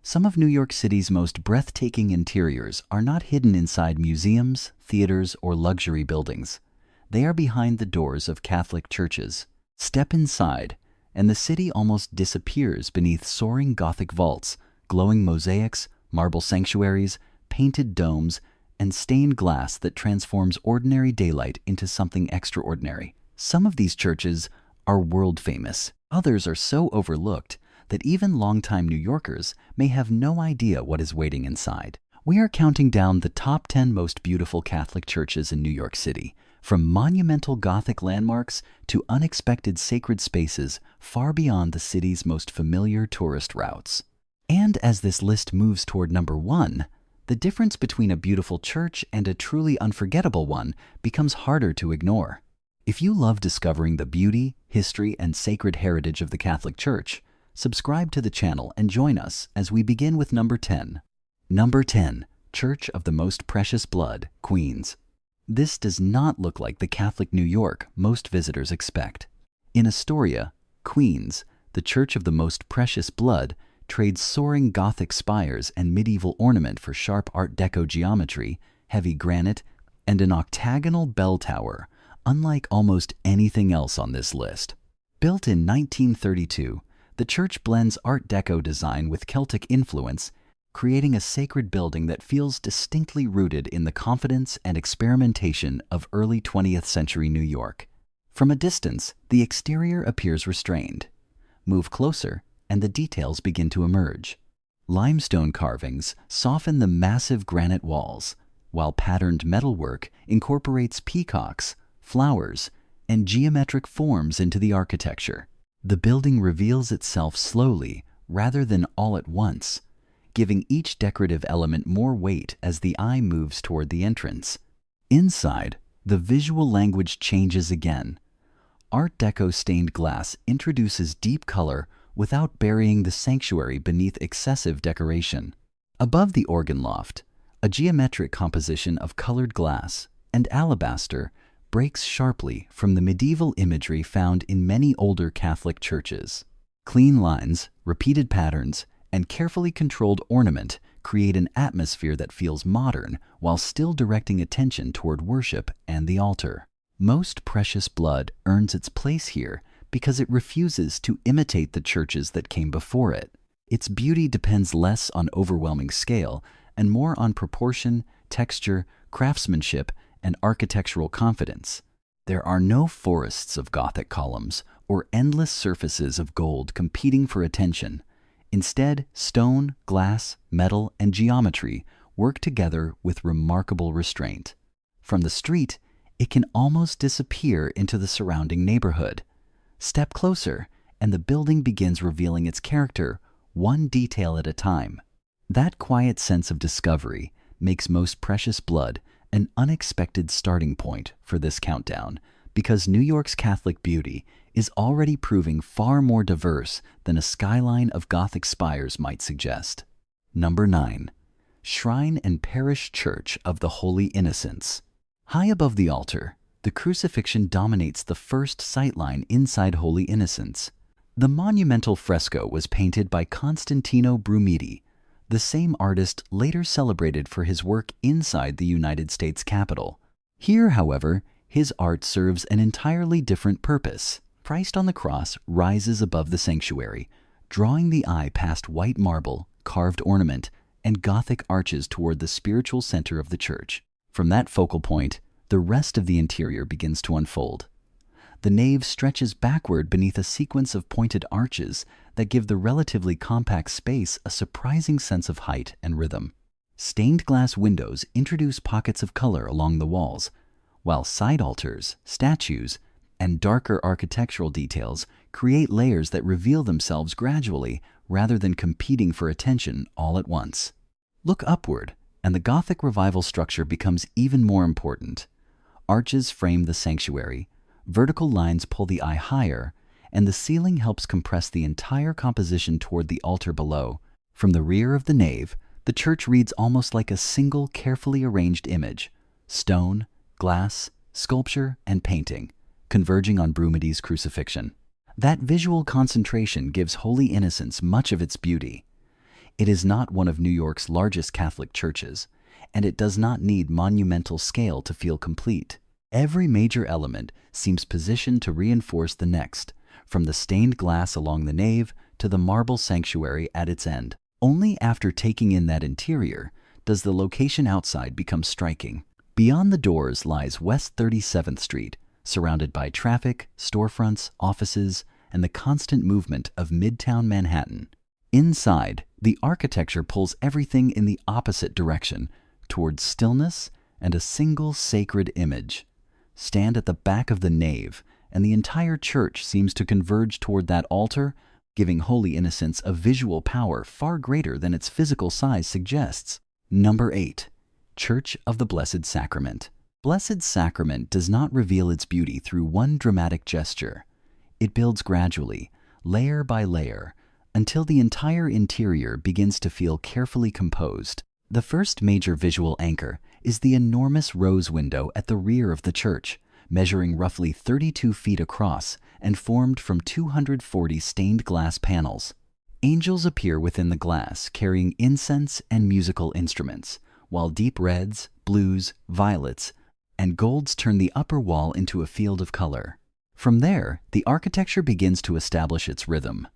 Some of New York City's most breathtaking interiors are not hidden inside museums, theaters, or luxury buildings. They are behind the doors of Catholic churches. Step inside, and the city almost disappears beneath soaring Gothic vaults, glowing mosaics, marble sanctuaries, painted domes, and stained glass that transforms ordinary daylight into something extraordinary. Some of these churches are world famous. Others are so overlooked that even longtime New Yorkers may have no idea what is waiting inside. We are counting down the top 10 most beautiful Catholic churches in New York City, from monumental Gothic landmarks to unexpected sacred spaces far beyond the city's most familiar tourist routes. And as this list moves toward number 1, the difference between a beautiful church and a truly unforgettable one becomes harder to ignore. If you love discovering the beauty, history, and sacred heritage of the Catholic Church, subscribe to the channel and join us as we begin with number 10. Number 10. Church of the Most Precious Blood, Queens. This does not look like the Catholic New York most visitors expect. In Astoria, Queens, the Church of the Most Precious Blood trades soaring Gothic spires and medieval ornament for sharp Art Deco geometry, heavy granite, and an octagonal bell tower, unlike almost anything else on this list. Built in 1932, the church blends Art Deco design with Celtic influence, creating a sacred building that feels distinctly rooted in the confidence and experimentation of early 20th century New York. From a distance, the exterior appears restrained. Move closer, and the details begin to emerge. Limestone carvings soften the massive granite walls, while patterned metalwork incorporates peacocks, flowers, and geometric forms into the architecture. The building reveals itself slowly rather than all at once, giving each decorative element more weight as the eye moves toward the entrance. Inside, the visual language changes again. Art Deco stained glass introduces deep color without burying the sanctuary beneath excessive decoration. Above the organ loft, a geometric composition of colored glass and alabaster breaks sharply from the medieval imagery found in many older Catholic churches. Clean lines, repeated patterns, and carefully controlled ornament create an atmosphere that feels modern while still directing attention toward worship and the altar. Most precious blood earns its place here because it refuses to imitate the churches that came before it. Its beauty depends less on overwhelming scale and more on proportion, texture, craftsmanship, and architectural confidence. There are no forests of Gothic columns or endless surfaces of gold competing for attention. Instead, stone, glass, metal, and geometry work together with remarkable restraint. From the street, it can almost disappear into the surrounding neighborhood. Step closer, and the building begins revealing its character, one detail at a time. That quiet sense of discovery makes Most Precious Blood an unexpected starting point for this countdown, because New York's Catholic beauty is already proving far more diverse than a skyline of Gothic spires might suggest. Number 9. Shrine and Parish Church of the Holy Innocents. High above the altar, the crucifixion dominates the first sightline inside Holy Innocents. The monumental fresco was painted by Constantino Brumidi, the same artist later celebrated for his work inside the United States Capitol. Here, however, his art serves an entirely different purpose. Christ on the cross rises above the sanctuary, drawing the eye past white marble, carved ornament, and Gothic arches toward the spiritual center of the church. From that focal point, the rest of the interior begins to unfold. The nave stretches backward beneath a sequence of pointed arches that give the relatively compact space a surprising sense of height and rhythm. Stained glass windows introduce pockets of color along the walls, while side altars, statues, and darker architectural details create layers that reveal themselves gradually rather than competing for attention all at once. Look upward, and the Gothic revival structure becomes even more important. Arches frame the sanctuary, vertical lines pull the eye higher, and the ceiling helps compress the entire composition toward the altar below. From the rear of the nave, the church reads almost like a single carefully arranged image: stone, glass, sculpture, and painting, converging on Brumidi's crucifixion. That visual concentration gives Holy Innocents much of its beauty. It is not one of New York's largest Catholic churches, and it does not need monumental scale to feel complete. Every major element seems positioned to reinforce the next, from the stained glass along the nave to the marble sanctuary at its end. Only after taking in that interior does the location outside become striking. Beyond the doors lies West 37th Street, surrounded by traffic, storefronts, offices, and the constant movement of Midtown Manhattan. Inside, the architecture pulls everything in the opposite direction, towards stillness and a single sacred image. Stand at the back of the nave, and the entire church seems to converge toward that altar, giving Holy Innocents a visual power far greater than its physical size suggests. Number 8. Church of the Blessed Sacrament. Blessed Sacrament does not reveal its beauty through one dramatic gesture. It builds gradually, layer by layer, until the entire interior begins to feel carefully composed. The first major visual anchor is the enormous rose window at the rear of the church, measuring roughly 32 feet across and formed from 240 stained glass panels. Angels appear within the glass carrying incense and musical instruments, while deep reds, blues, violets, and golds turn the upper wall into a field of color. From there, the architecture begins to establish its rhythm.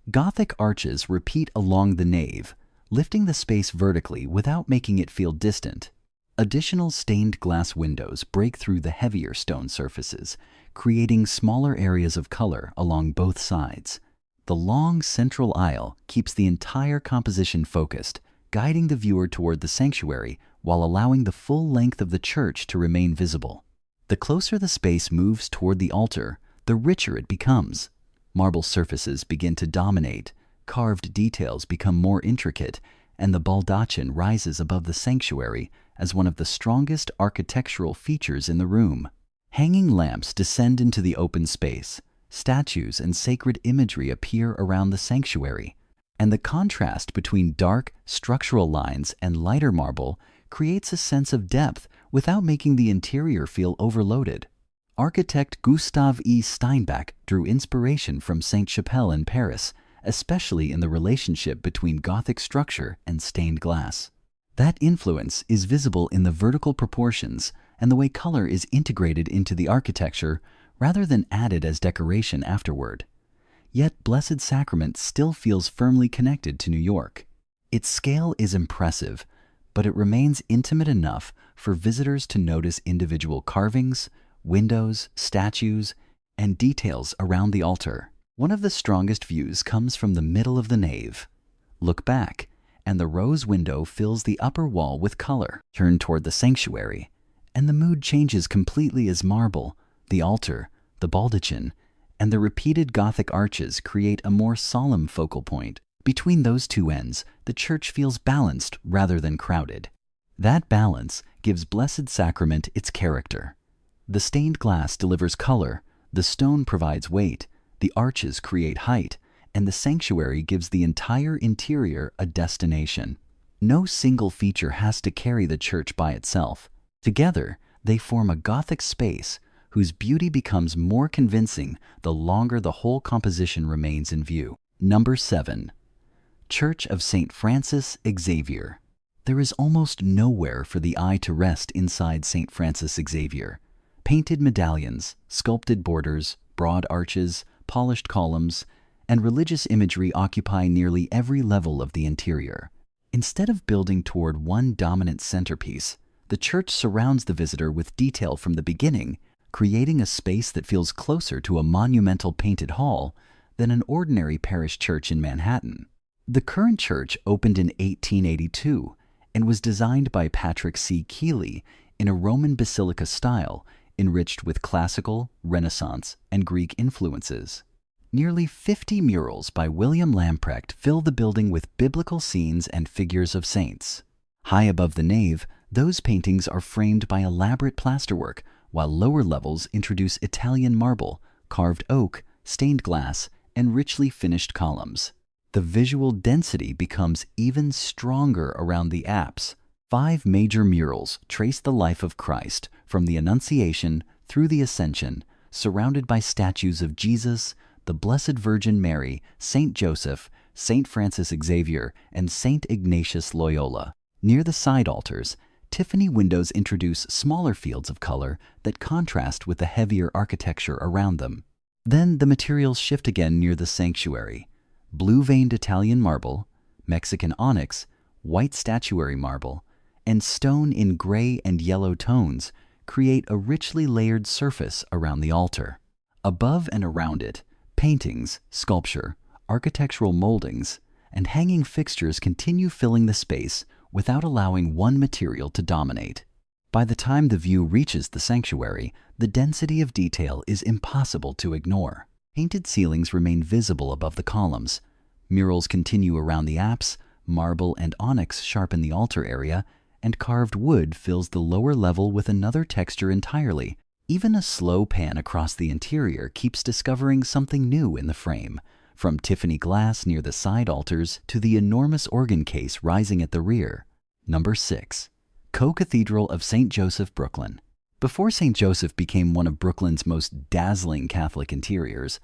Gothic arches repeat along the nave, lifting the space vertically without making it feel distant. Additional stained glass windows break through the heavier stone surfaces, creating smaller areas of color along both sides. The long central aisle keeps the entire composition focused, guiding the viewer toward the sanctuary while allowing the full length of the church to remain visible. The closer the space moves toward the altar, the richer it becomes. Marble surfaces begin to dominate, carved details become more intricate, and the baldachin rises above the sanctuary as one of the strongest architectural features in the room. Hanging lamps descend into the open space, statues and sacred imagery appear around the sanctuary, and the contrast between dark, structural lines and lighter marble creates a sense of depth without making the interior feel overloaded. Architect Gustave E. Steinbach drew inspiration from Sainte-Chapelle in Paris, especially in the relationship between Gothic structure and stained glass. That influence is visible in the vertical proportions and the way color is integrated into the architecture rather than added as decoration afterward. Yet Blessed Sacrament still feels firmly connected to New York. Its scale is impressive, but it remains intimate enough for visitors to notice individual carvings, windows, statues, and details around the altar. One of the strongest views comes from the middle of the nave. Look back, and the rose window fills the upper wall with color. Turn toward the sanctuary, and the mood changes completely as marble, the altar, the baldachin, and the repeated Gothic arches create a more solemn focal point. Between those two ends, the church feels balanced rather than crowded. That balance gives Blessed Sacrament its character. The stained glass delivers color, the stone provides weight, the arches create height, and the sanctuary gives the entire interior a destination. No single feature has to carry the church by itself. Together, they form a Gothic space whose beauty becomes more convincing the longer the whole composition remains in view. Number 7. Church of St. Francis Xavier. There is almost nowhere for the eye to rest inside St. Francis Xavier. Painted medallions, sculpted borders, broad arches, polished columns, and religious imagery occupy nearly every level of the interior. Instead of building toward one dominant centerpiece, the church surrounds the visitor with detail from the beginning, creating a space that feels closer to a monumental painted hall than an ordinary parish church in Manhattan. The current church opened in 1882 and was designed by Patrick C. Keeley in a Roman basilica style enriched with classical, Renaissance, and Greek influences. Nearly 50 murals by William Lamprecht fill the building with biblical scenes and figures of saints. High above the nave, those paintings are framed by elaborate plasterwork, while lower levels introduce Italian marble, carved oak, stained glass, and richly finished columns. The visual density becomes even stronger around the apse. 5 major murals trace the life of Christ from the Annunciation through the Ascension, surrounded by statues of Jesus, the Blessed Virgin Mary, Saint Joseph, St. Francis Xavier, and St. Ignatius Loyola. Near the side altars, Tiffany windows introduce smaller fields of color that contrast with the heavier architecture around them. Then the materials shift again near the sanctuary. Blue-veined Italian marble, Mexican onyx, white statuary marble, and stone in gray and yellow tones create a richly layered surface around the altar. Above and around it, paintings, sculpture, architectural moldings, and hanging fixtures continue filling the space without allowing one material to dominate. By the time the view reaches the sanctuary, the density of detail is impossible to ignore. Painted ceilings remain visible above the columns. Murals continue around the apse, marble and onyx sharpen the altar area, and carved wood fills the lower level with another texture entirely. Even a slow pan across the interior keeps discovering something new in the frame, from Tiffany glass near the side altars to the enormous organ case rising at the rear. Number 6. Co-Cathedral of St. Joseph, Brooklyn. Before St. Joseph became one of Brooklyn's most dazzling Catholic interiors,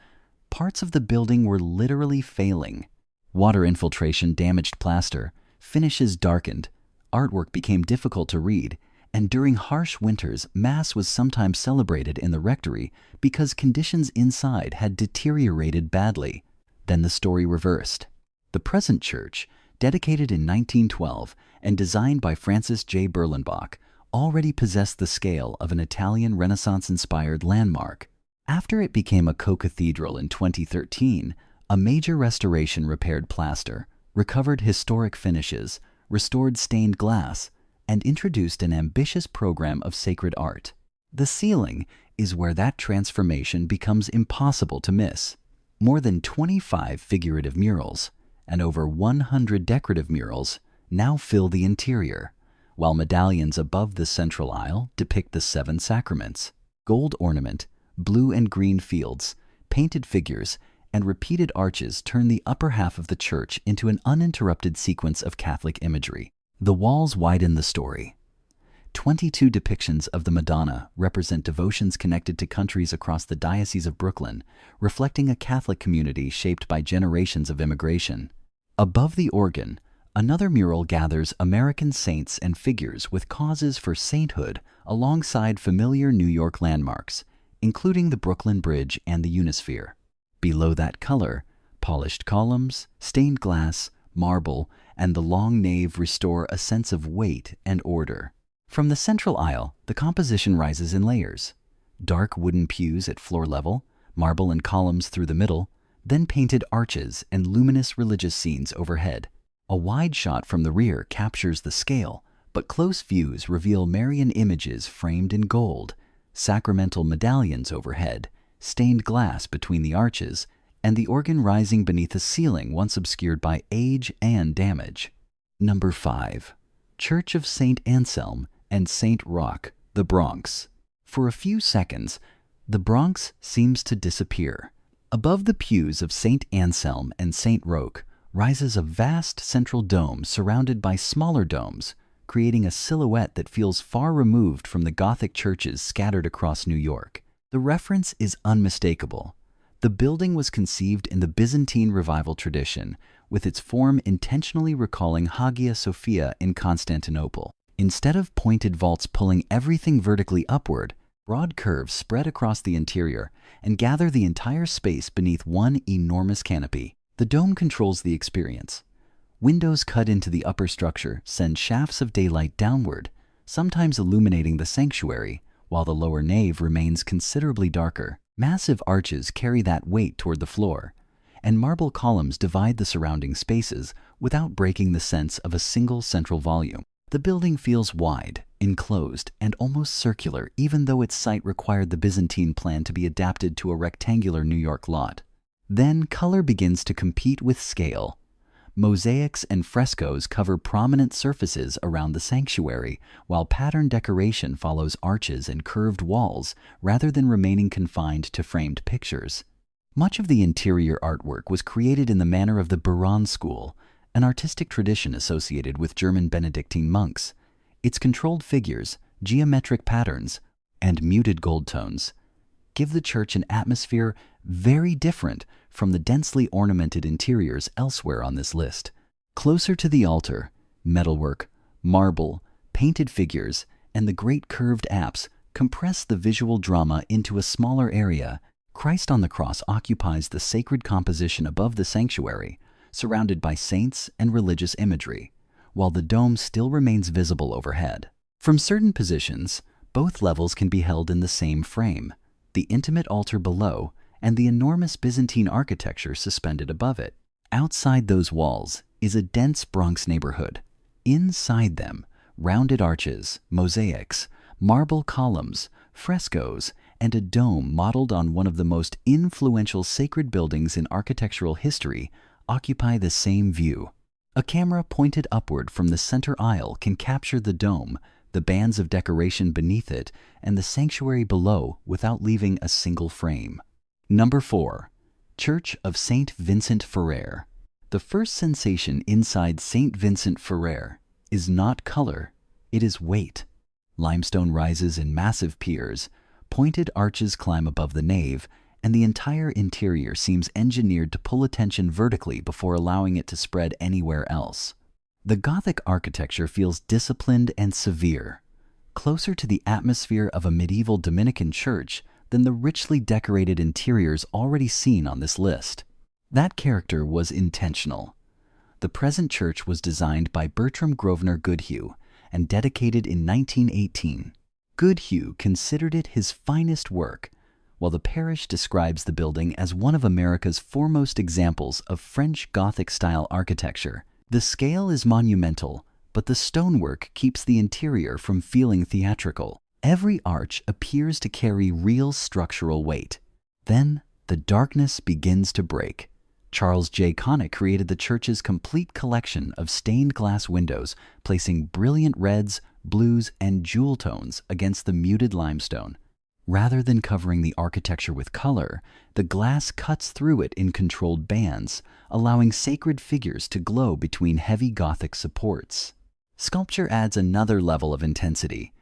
parts of the building were literally failing. Water infiltration damaged plaster, finishes darkened, artwork became difficult to read, and during harsh winters, Mass was sometimes celebrated in the rectory because conditions inside had deteriorated badly. Then the story reversed. The present church, dedicated in 1912 and designed by Francis J. Berlenbach, already possessed the scale of an Italian Renaissance-inspired landmark. After it became a co-cathedral in 2013, a major restoration repaired plaster, recovered historic finishes, restored stained glass, and introduced an ambitious program of sacred art. The ceiling is where that transformation becomes impossible to miss. More than 25 figurative murals and over 100 decorative murals now fill the interior, while medallions above the central aisle depict the 7 sacraments. Gold ornament, blue and green fields, painted figures, and repeated arches turn the upper half of the church into an uninterrupted sequence of Catholic imagery. The walls widen the story. 22 depictions of the Madonna represent devotions connected to countries across the Diocese of Brooklyn, reflecting a Catholic community shaped by generations of immigration. Above the organ, another mural gathers American saints and figures with causes for sainthood alongside familiar New York landmarks, including the Brooklyn Bridge and the Unisphere. Below that color, polished columns, stained glass, marble, and the long nave restore a sense of weight and order. From the central aisle, the composition rises in layers. Dark wooden pews at floor level, marble and columns through the middle, then painted arches and luminous religious scenes overhead. A wide shot from the rear captures the scale, but close views reveal Marian images framed in gold, sacramental medallions overhead, stained glass between the arches, and the organ rising beneath a ceiling once obscured by age and damage. Number 5. Church of St. Anselm and St. Roch, the Bronx. For a few seconds, the Bronx seems to disappear. Above the pews of St. Anselm and St. Roch rises a vast central dome surrounded by smaller domes, creating a silhouette that feels far removed from the Gothic churches scattered across New York. The reference is unmistakable. The building was conceived in the Byzantine Revival tradition, with its form intentionally recalling Hagia Sophia in Constantinople. Instead of pointed vaults pulling everything vertically upward, broad curves spread across the interior and gather the entire space beneath one enormous canopy. The dome controls the experience. Windows cut into the upper structure send shafts of daylight downward, sometimes illuminating the sanctuary, while the lower nave remains considerably darker. Massive arches carry that weight toward the floor, and marble columns divide the surrounding spaces without breaking the sense of a single central volume. The building feels wide, enclosed, and almost circular, even though its site required the Byzantine plan to be adapted to a rectangular New York lot. Then color begins to compete with scale. Mosaics and frescoes cover prominent surfaces around the sanctuary, while pattern decoration follows arches and curved walls rather than remaining confined to framed pictures. Much of the interior artwork was created in the manner of the Bronze School, an artistic tradition associated with German Benedictine monks. Its controlled figures, geometric patterns, and muted gold tones give the church an atmosphere very different from the densely ornamented interiors elsewhere on this list. Closer to the altar, metalwork, marble, painted figures, and the great curved apse compress the visual drama into a smaller area. Christ on the cross occupies the sacred composition above the sanctuary, surrounded by saints and religious imagery, while the dome still remains visible overhead. From certain positions, both levels can be held in the same frame, the intimate altar below and the enormous Byzantine architecture suspended above it. Outside those walls is a dense Bronx neighborhood. Inside them, rounded arches, mosaics, marble columns, frescoes, and a dome modeled on one of the most influential sacred buildings in architectural history occupy the same view. A camera pointed upward from the center aisle can capture the dome, the bands of decoration beneath it, and the sanctuary below without leaving a single frame. Number 4. Church of St. Vincent Ferrer. The first sensation inside St. Vincent Ferrer is not color, it is weight. Limestone rises in massive piers, pointed arches climb above the nave, and the entire interior seems engineered to pull attention vertically before allowing it to spread anywhere else. The Gothic architecture feels disciplined and severe, closer to the atmosphere of a medieval Dominican church than the richly decorated interiors already seen on this list. That character was intentional. The present church was designed by Bertram Grosvenor Goodhue and dedicated in 1918. Goodhue considered it his finest work, while the parish describes the building as one of America's foremost examples of French Gothic-style architecture. The scale is monumental, but the stonework keeps the interior from feeling theatrical. Every arch appears to carry real structural weight. Then, the darkness begins to break. Charles J. Connick created the church's complete collection of stained glass windows, placing brilliant reds, blues, and jewel tones against the muted limestone. Rather than covering the architecture with color, the glass cuts through it in controlled bands, allowing sacred figures to glow between heavy Gothic supports. Sculpture adds another level of intensity.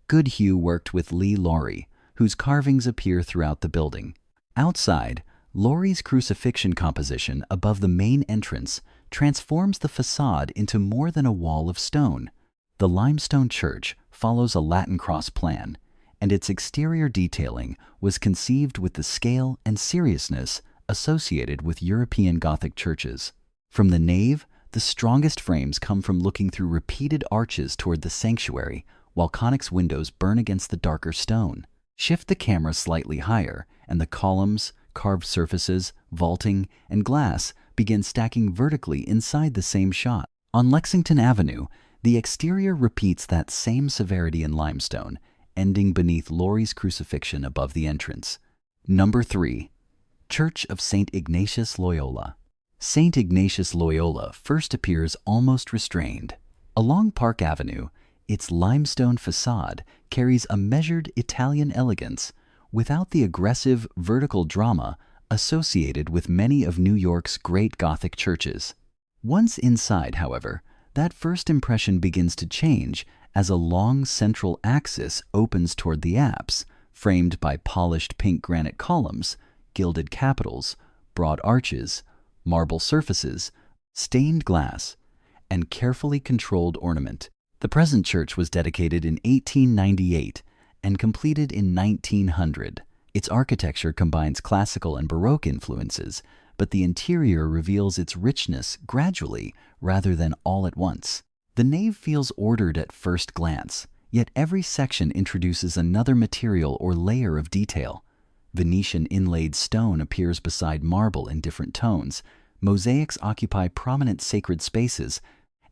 Goodhue worked with Lee Laurie, whose carvings appear throughout the building. Outside, Laurie's crucifixion composition above the main entrance transforms the facade into more than a wall of stone. The limestone church follows a Latin cross plan, and its exterior detailing was conceived with the scale and seriousness associated with European Gothic churches. From the nave, the strongest frames come from looking through repeated arches toward the sanctuary, while Connick's windows burn against the darker stone. Shift the camera slightly higher, and the columns, carved surfaces, vaulting, and glass begin stacking vertically inside the same shot. On Lexington Avenue, the exterior repeats that same severity in limestone, ending beneath Laurie's crucifixion above the entrance. Number 3. Church of St. Ignatius Loyola. St. Ignatius Loyola first appears almost restrained. Along Park Avenue, its limestone facade carries a measured Italian elegance without the aggressive vertical drama associated with many of New York's great Gothic churches. Once inside, however, that first impression begins to change as a long central axis opens toward the apse, framed by polished pink granite columns, gilded capitals, broad arches, marble surfaces, stained glass, and carefully controlled ornament. The present church was dedicated in 1898 and completed in 1900. Its architecture combines classical and Baroque influences, but the interior reveals its richness gradually rather than all at once. The nave feels ordered at first glance, yet every section introduces another material or layer of detail. Venetian inlaid stone appears beside marble in different tones, mosaics occupy prominent sacred spaces,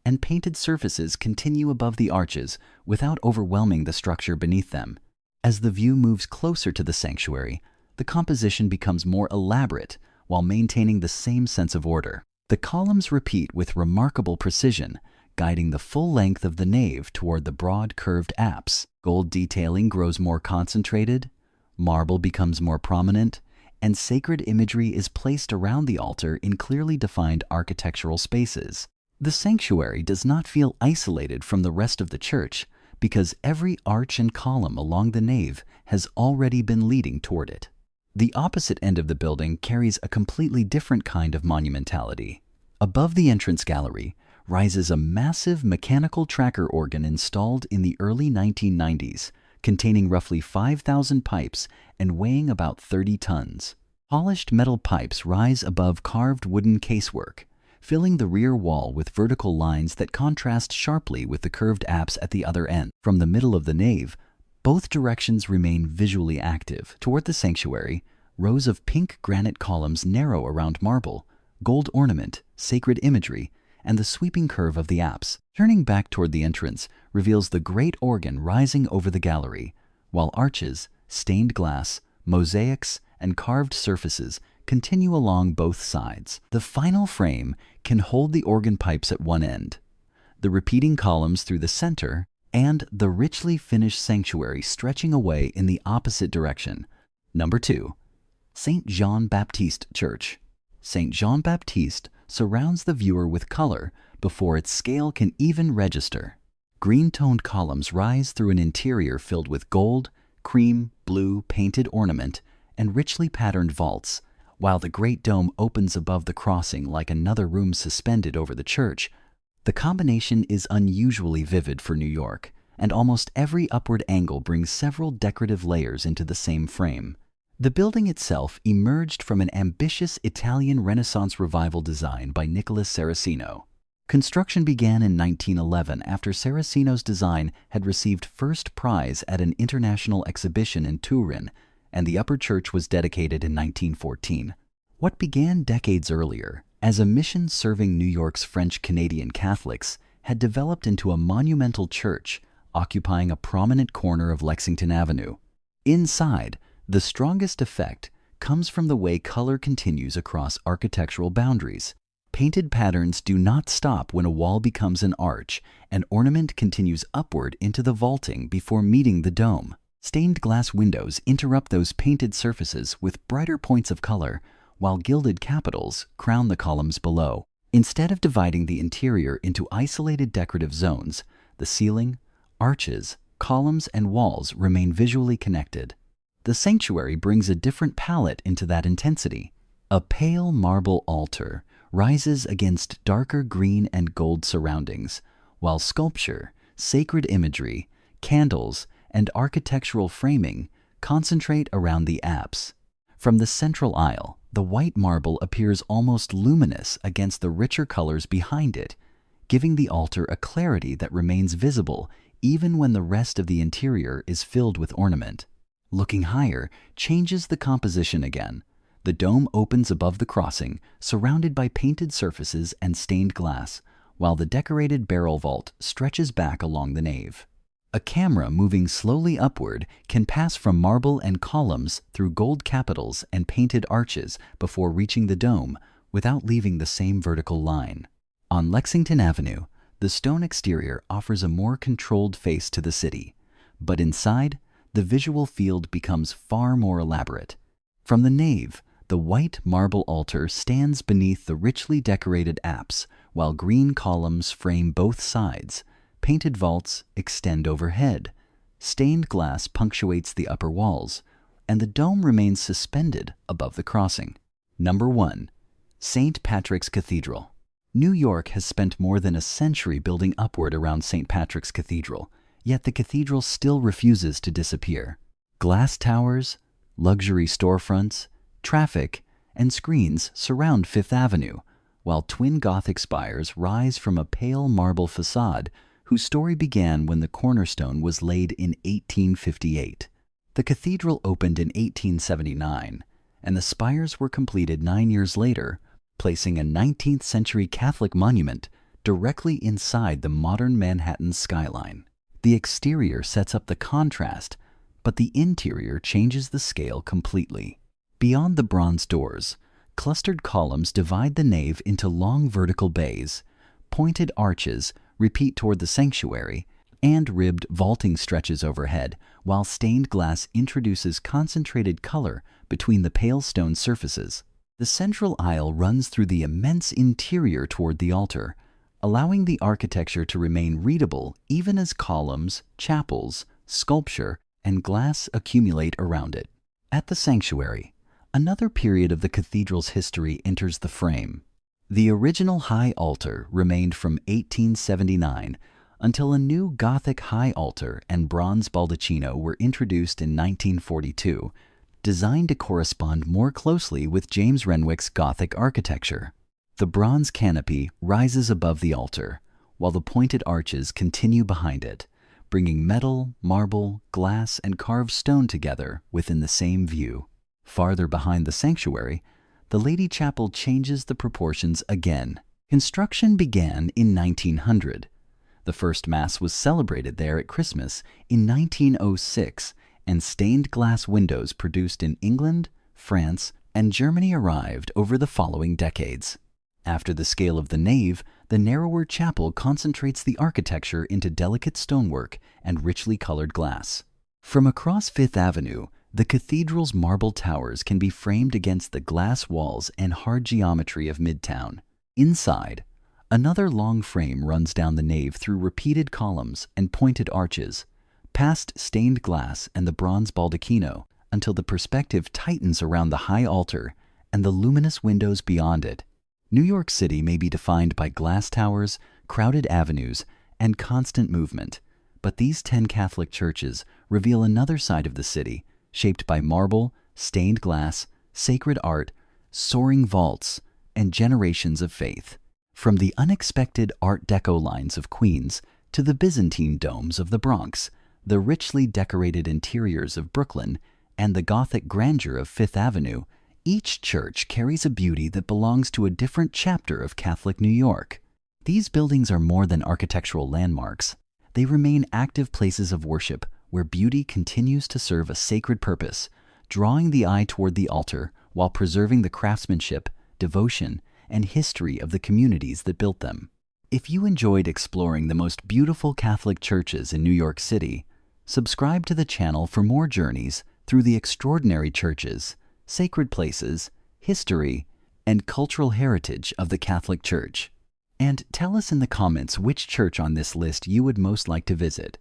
and painted surfaces continue above the arches without overwhelming the structure beneath them. As the view moves closer to the sanctuary, the composition becomes more elaborate while maintaining the same sense of order. The columns repeat with remarkable precision, guiding the full length of the nave toward the broad curved apse. Gold detailing grows more concentrated, marble becomes more prominent, and sacred imagery is placed around the altar in clearly defined architectural spaces. The sanctuary does not feel isolated from the rest of the church because every arch and column along the nave has already been leading toward it. The opposite end of the building carries a completely different kind of monumentality. Above the entrance gallery rises a massive mechanical tracker organ installed in the early 1990s, containing roughly 5,000 pipes and weighing about 30 tons. Polished metal pipes rise above carved wooden casework, filling the rear wall with vertical lines that contrast sharply with the curved apse at the other end. From the middle of the nave, both directions remain visually active. Toward the sanctuary, rows of pink granite columns narrow around marble, gold ornament, sacred imagery, and the sweeping curve of the apse. Turning back toward the entrance reveals the great organ rising over the gallery, while arches, stained glass, mosaics, and carved surfaces continue along both sides. The final frame can hold the organ pipes at one end, the repeating columns through the center, and the richly finished sanctuary stretching away in the opposite direction. Number 2. St. Jean Baptiste Church. St. Jean Baptiste surrounds the viewer with color before its scale can even register. Green-toned columns rise through an interior filled with gold, cream, blue painted ornament, and richly patterned vaults, while the great dome opens above the crossing like another room suspended over the church. The combination is unusually vivid for New York, and almost every upward angle brings several decorative layers into the same frame. The building itself emerged from an ambitious Italian Renaissance revival design by Nicholas Saracino. Construction began in 1911 after Saracino's design had received first prize at an international exhibition in Turin, and the upper church was dedicated in 1914. What began decades earlier as a mission serving New York's French-Canadian Catholics had developed into a monumental church occupying a prominent corner of Lexington Avenue. Inside, the strongest effect comes from the way color continues across architectural boundaries. Painted patterns do not stop when a wall becomes an arch, and ornament continues upward into the vaulting before meeting the dome. Stained glass windows interrupt those painted surfaces with brighter points of color, while gilded capitals crown the columns below. Instead of dividing the interior into isolated decorative zones, the ceiling, arches, columns, and walls remain visually connected. The sanctuary brings a different palette into that intensity. A pale marble altar rises against darker green and gold surroundings, while sculpture, sacred imagery, candles, and architectural framing concentrate around the apse. From the central aisle, the white marble appears almost luminous against the richer colors behind it, giving the altar a clarity that remains visible even when the rest of the interior is filled with ornament. Looking higher changes the composition again. The dome opens above the crossing, surrounded by painted surfaces and stained glass, while the decorated barrel vault stretches back along the nave. A camera moving slowly upward can pass from marble and columns through gold capitals and painted arches before reaching the dome without leaving the same vertical line. On Lexington Avenue, the stone exterior offers a more controlled face to the city, but inside, the visual field becomes far more elaborate. From the nave, the white marble altar stands beneath the richly decorated apse, while green columns frame both sides. Painted vaults extend overhead. Stained glass punctuates the upper walls, and the dome remains suspended above the crossing. Number 1. St. Patrick's Cathedral. New York has spent more than a century building upward around St. Patrick's Cathedral, yet the cathedral still refuses to disappear. Glass towers, luxury storefronts, traffic, and screens surround Fifth Avenue, while twin Gothic spires rise from a pale marble facade whose story began when the cornerstone was laid in 1858. The cathedral opened in 1879, and the spires were completed 9 years later, placing a 19th century Catholic monument directly inside the modern Manhattan skyline. The exterior sets up the contrast, but the interior changes the scale completely. Beyond the bronze doors, clustered columns divide the nave into long vertical bays. Pointed arches repeat toward the sanctuary, and ribbed vaulting stretches overhead, while stained glass introduces concentrated color between the pale stone surfaces. The central aisle runs through the immense interior toward the altar, allowing the architecture to remain readable even as columns, chapels, sculpture, and glass accumulate around it. At the sanctuary, Another period of the cathedral's history enters the frame. The original high altar remained from 1879 until a new Gothic high altar and bronze baldacchino were introduced in 1942, designed to correspond more closely with James Renwick's Gothic architecture. The bronze canopy rises above the altar, while the pointed arches continue behind it, bringing metal, marble, glass, and carved stone together within the same view. Farther behind the sanctuary, the Lady Chapel changes the proportions again. Construction began in 1900. The first Mass was celebrated there at Christmas in 1906, and stained glass windows produced in England, France, and Germany arrived over the following decades. After the scale of the nave, the narrower chapel concentrates the architecture into delicate stonework and richly colored glass. From across Fifth Avenue, the cathedral's marble towers can be framed against the glass walls and hard geometry of Midtown. Inside, another long frame runs down the nave through repeated columns and pointed arches, past stained glass and the bronze baldacchino, until the perspective tightens around the high altar and the luminous windows beyond it. New York City may be defined by glass towers, crowded avenues, and constant movement, but these 10 Catholic churches reveal another side of the city, shaped by marble, stained glass, sacred art, soaring vaults, and generations of faith. From the unexpected Art Deco lines of Queens to the Byzantine domes of the Bronx, the richly decorated interiors of Brooklyn, and the Gothic grandeur of Fifth Avenue, each church carries a beauty that belongs to a different chapter of Catholic New York. These buildings are more than architectural landmarks. They remain active places of worship where beauty continues to serve a sacred purpose, drawing the eye toward the altar while preserving the craftsmanship, devotion, and history of the communities that built them. If you enjoyed exploring the most beautiful Catholic churches in New York City, subscribe to the channel for more journeys through the extraordinary churches, sacred places, history, and cultural heritage of the Catholic Church. And tell us in the comments which church on this list you would most like to visit.